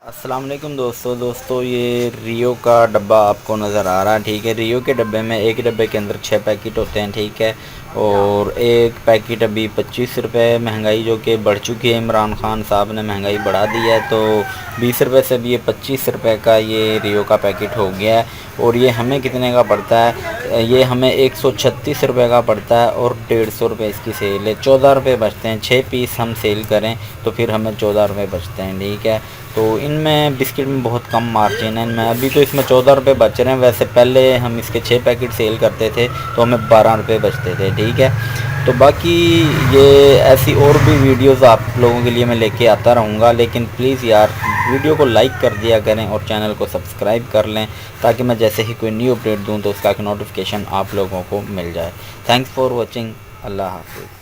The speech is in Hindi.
अस्सलाम वालेकुम दोस्तों ये रियो का डब्बा आपको नज़र आ रहा है। ठीक है, रियो के डब्बे में एक डब्बे के अंदर 6 पैकेट होते हैं। ठीक है, और एक पैकेट अभी 25 रुपये, महंगाई जो कि बढ़ चुकी है, इमरान खान साहब ने महंगाई बढ़ा दी है, तो 20 रुपये से भी ये 25 रुपये का ये रियो का पैकेट हो गया है। और ये हमें कितने का पड़ता है? ये हमें 136 रुपये का पड़ता है और 150 रुपये इसकी सेल है। 14 रुपये बचते हैं। 6 पीस हम सेल करें तो फिर हमें 14 रुपये बचते हैं। ठीक है, तो इनमें बिस्किट में बहुत कम मार्जिन है इनमें। अभी तो इसमें 14 रुपये बच रहे हैं, वैसे पहले हम इसके 6 पैकेट सेल करते थे तो हमें 12 रुपये बचते थे। ठीक है, तो बाकी ये ऐसी और भी वीडियोस आप लोगों के लिए मैं लेके आता रहूँगा, लेकिन प्लीज़ यार वीडियो को लाइक कर दिया करें और चैनल को सब्सक्राइब कर लें, ताकि मैं जैसे ही कोई न्यू अपडेट दूँ तो उसका नोटिफिकेशन आप लोगों को मिल जाए। Thanks for watching. अल्लाह हाफिज़।